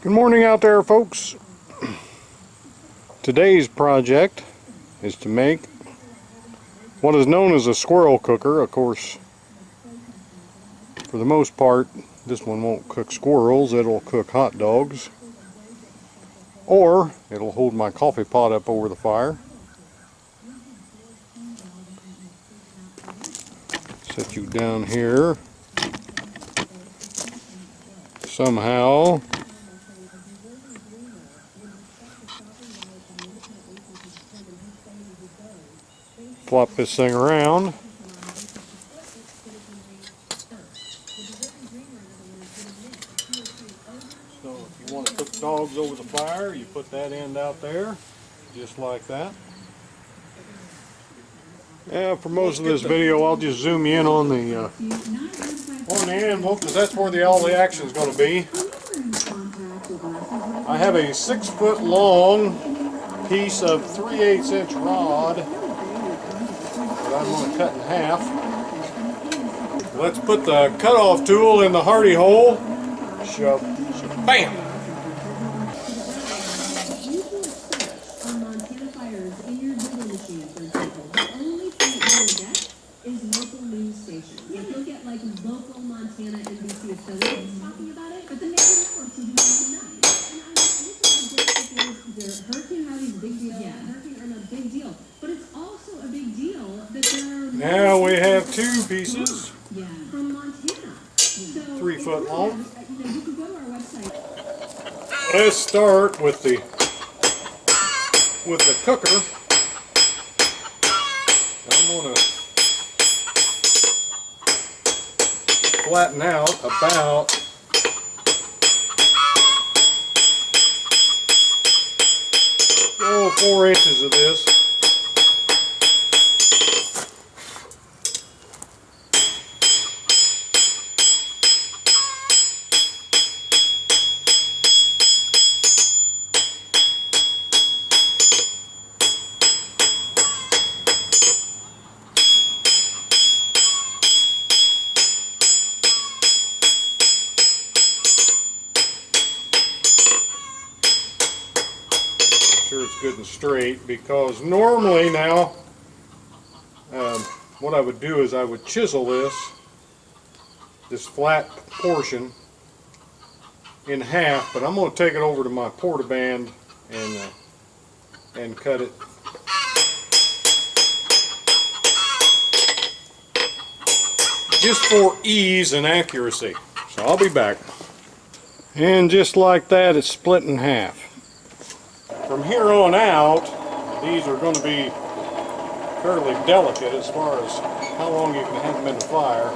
Good morning out there, folks. Today's project is to make what is known as a squirrel cooker. Of course, for the most part, this one won't cook squirrels, it'll cook hot dogs. Or it'll hold my coffee pot up over the fire. Set you down here. Somehow. Flop this thing around. So if you want to cook dogs over the fire, you put that end out there, just like that. Yeah, for most of this video, I'll just zoom you in on the anvil, because that's where all the action is going to be. I have a 6 foot long piece of 3/8 inch rod that I'm going to cut in half. Let's put the cutoff tool in the hardy hole. Shove, shove, bam! Local Montana NBC affiliates talking about it, but the major networks are doing tonight. Hurricane Harvey's a big deal. Yeah, Hurricane Irma, big deal. But it's also a big deal that there are... Now we have two pieces. Yeah, from Montana. So 3 foot long. You could go to our website. Let's start with the cooker. I'm going to flatten out about 4 inches of this. Sure it's good and straight, because normally now what I would do is I would chisel this flat portion in half, but I'm going to take it over to my portaband and cut it. Just for ease and accuracy. So I'll be back. And just like that, it's split in half. From here on out, these are going to be fairly delicate as far as how long you can have them in the fire.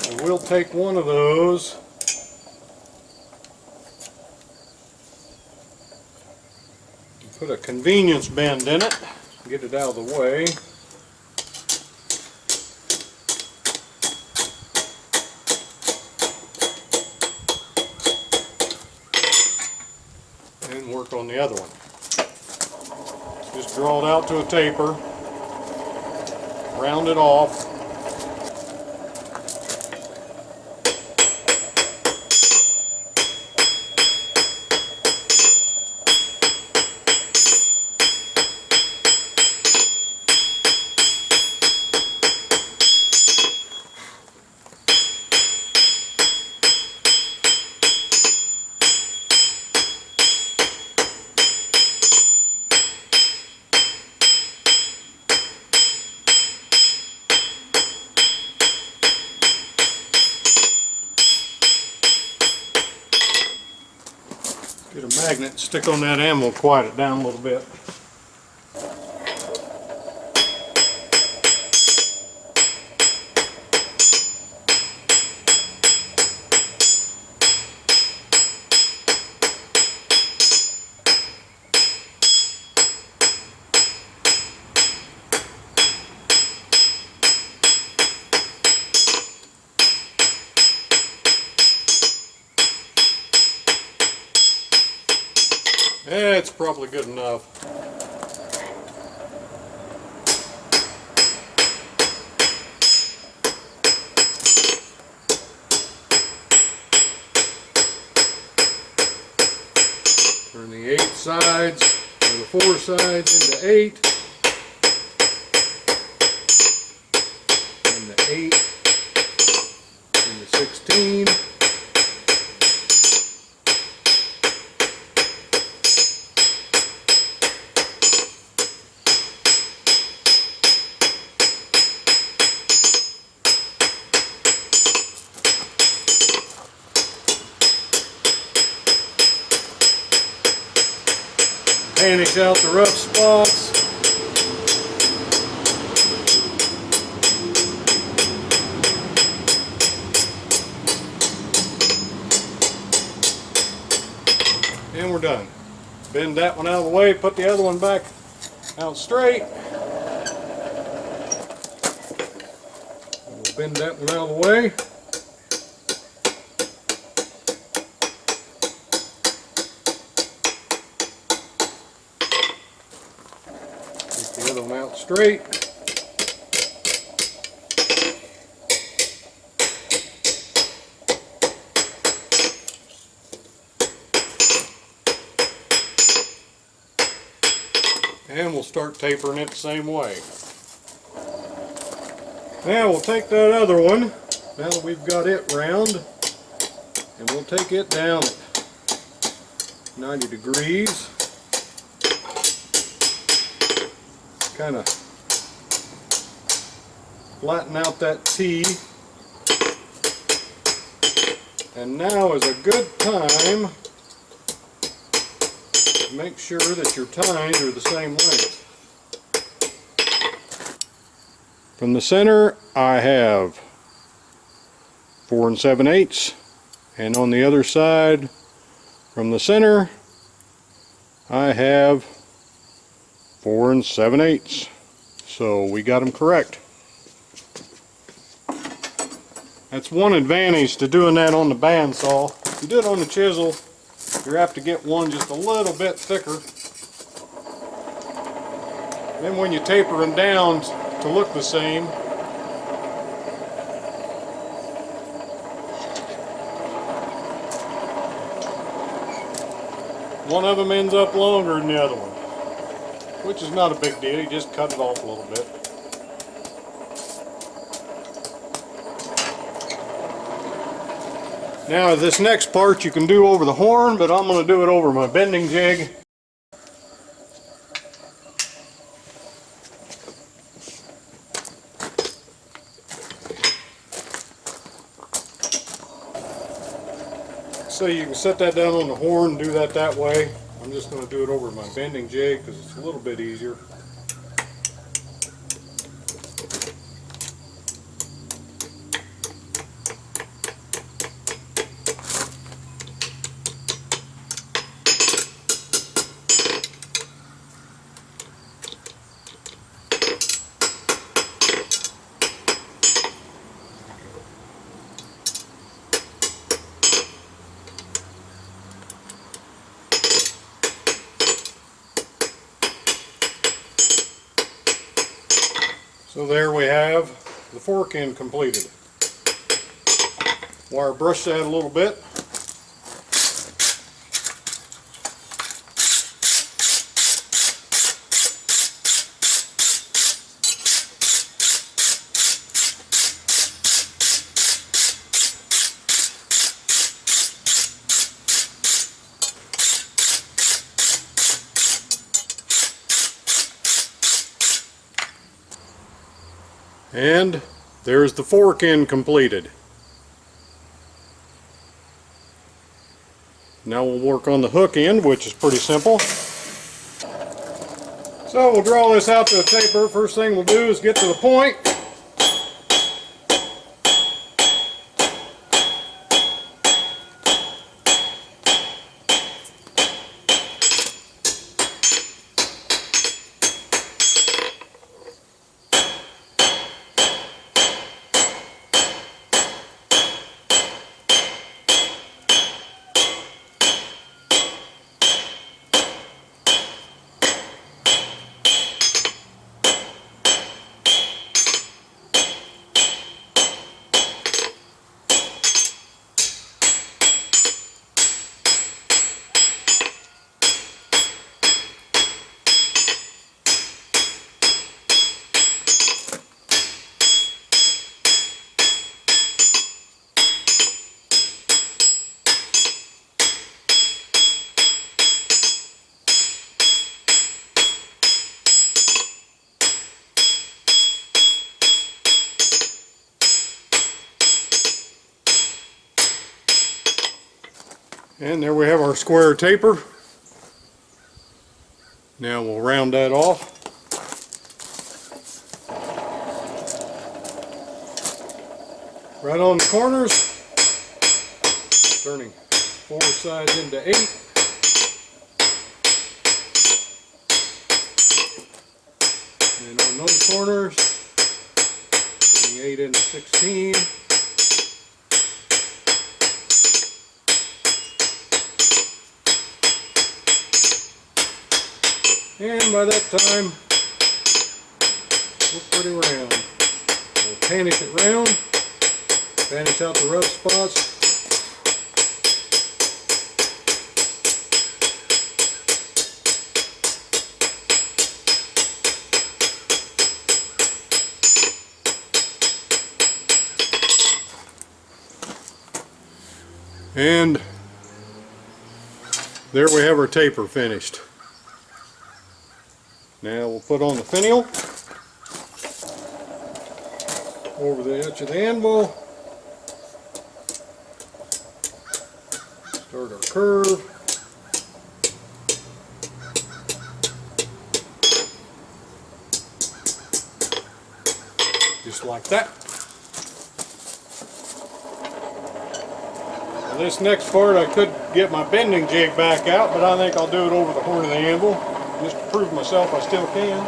And we'll take one of those and put a convenience bend in it, get it out of the way. And work on the other one. Just draw it out to a taper, round it off. Get a magnet, stick on that anvil, quiet it down a little bit. It's probably good enough. Turn the 8 sides, or the 4 sides into 8. And the 8 into 16. Vanish out the rough spots. And we're done. Bend that one out of the way, put the other one back out straight. We'll bend that one out of the way. The other one out straight. And we'll start tapering it the same way. Now we'll take that other one, now that we've got it round, and we'll take it down at 90 degrees. Kind of flatten out that T, and now is a good time to make sure that your tines are the same length. From the center I have 4 7/8, and on the other side from the center I have 4 7/8. So we got them correct. That's one advantage to doing that on the bandsaw. If you do it on the chisel, you're apt to get one just a little bit thicker. Then when you taper them down to look the same, one of them ends up longer than the other one. Which is not a big deal, you just cut it off a little bit. Now this next part you can do over the horn, but I'm going to do it over my bending jig. So you can set that down on the horn and do that way. I'm just going to do it over my bending jig because it's a little bit easier. So there we have the fork end completed. Wire brush that a little bit. And there's the fork end completed. Now we'll work on the hook end, which is pretty simple. So we'll draw this out to the taper. First thing we'll do is get to the point. And there we have our square taper. Now we'll round that off. Right on the corners, turning 4 sides into 8. And on those corners, turning 8 into 16. And by that time, we're pretty round. We'll panish it round, panish out the rough spots. And there we have our taper finished. Now we'll put on the finial over the edge of the anvil, start our curve, just like that. Now this next part I could get my bending jig back out, but I think I'll do it over the horn of the anvil, just to prove myself I still can.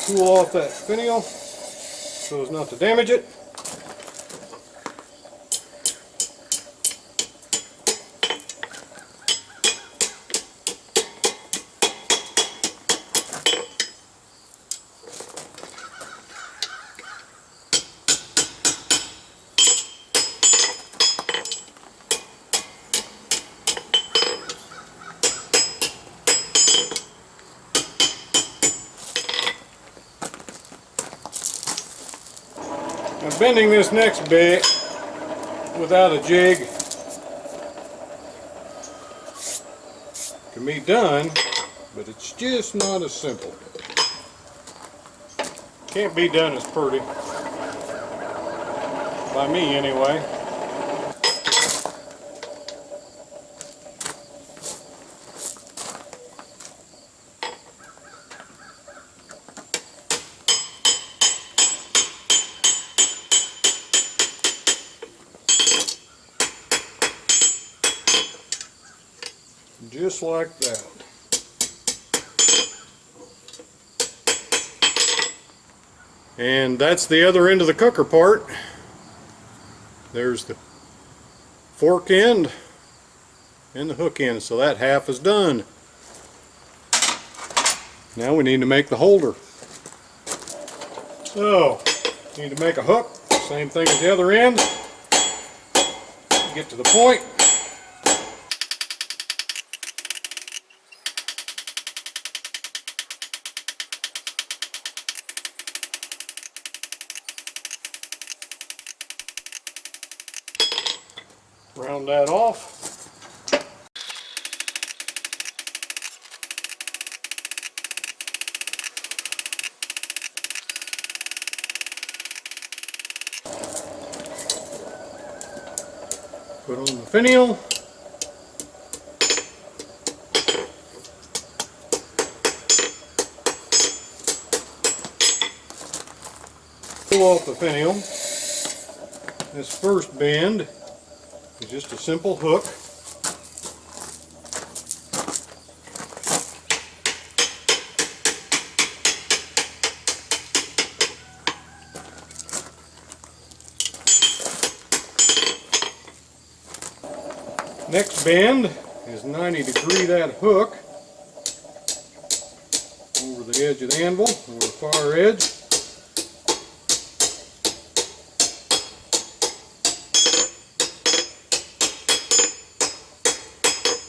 Cool off that finial so as not to damage it. Now bending this next bit without a jig can be done, but it's just not as simple. Can't be done as pretty, by me anyway. Just like that. And that's the other end of the cooker part. There's the fork end and the hook end, so that half is done. Now we need to make the holder. So, need to make a hook, same thing as the other end. Get to the point. Round that off. Put on the finial. Pull off the finial. This first bend is just a simple hook. Next bend is 90 degree that hook over the edge of the anvil, over the far edge.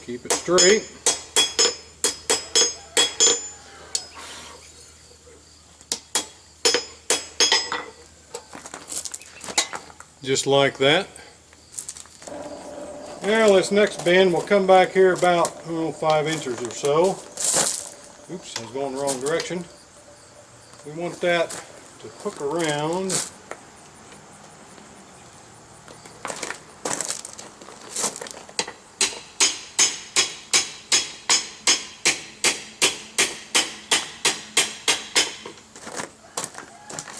Keep it straight. Just like that. Now this next bend will come back here about 5 inches or so. Oops, I was going the wrong direction. We want that to hook around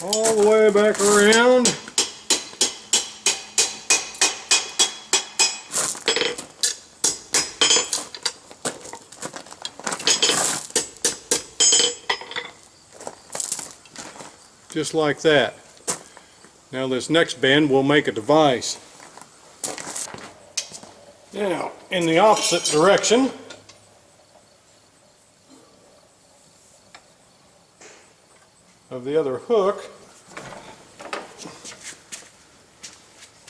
all the way back around. Just like that. Now this next bend we'll make a device. Now in the opposite direction, of the other hook,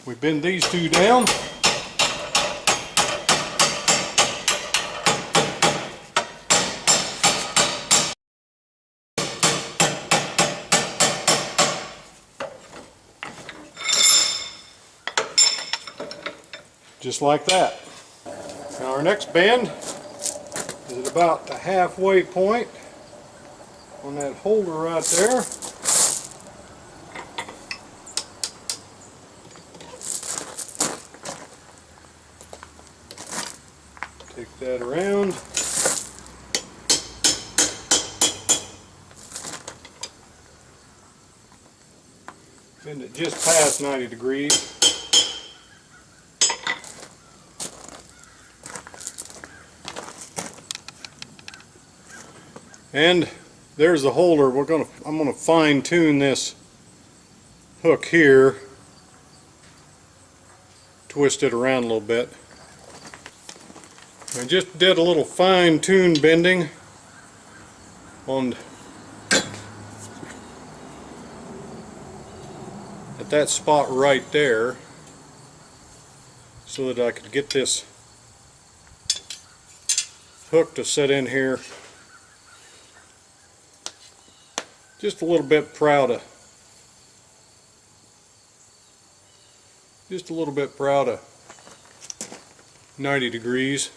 we bend these two down. Just like that. Now our next bend is at about the halfway point on that holder right there. Take that around. Bend it just past 90 degrees. And there's the holder. I'm gonna fine tune this hook here. Twist it around a little bit. I just did a little fine tune bending on at that spot right there, so that I could get this hook to sit in here. Just a little bit proud of 90 degrees.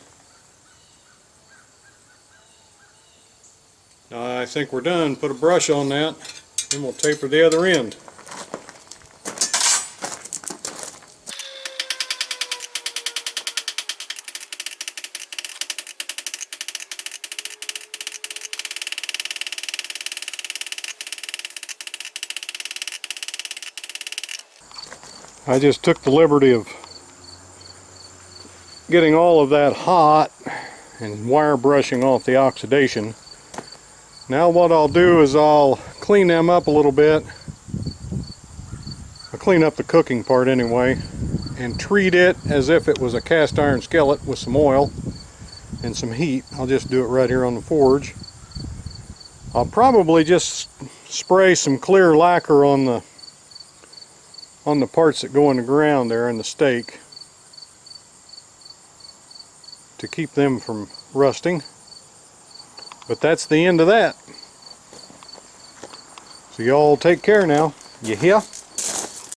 Now I think we're done. Put a brush on that, and we'll taper the other end. I just took the liberty of getting all of that hot and wire brushing off the oxidation. Now what I'll do is I'll clean them up a little bit. I'll clean up the cooking part anyway, and treat it as if it was a cast iron skillet with some oil and some heat. I'll just do it right here on the forge. I'll probably just spray some clear lacquer on the parts that go in the ground there in the stake to keep them from rusting. But that's the end of that. So y'all take care now. You hear?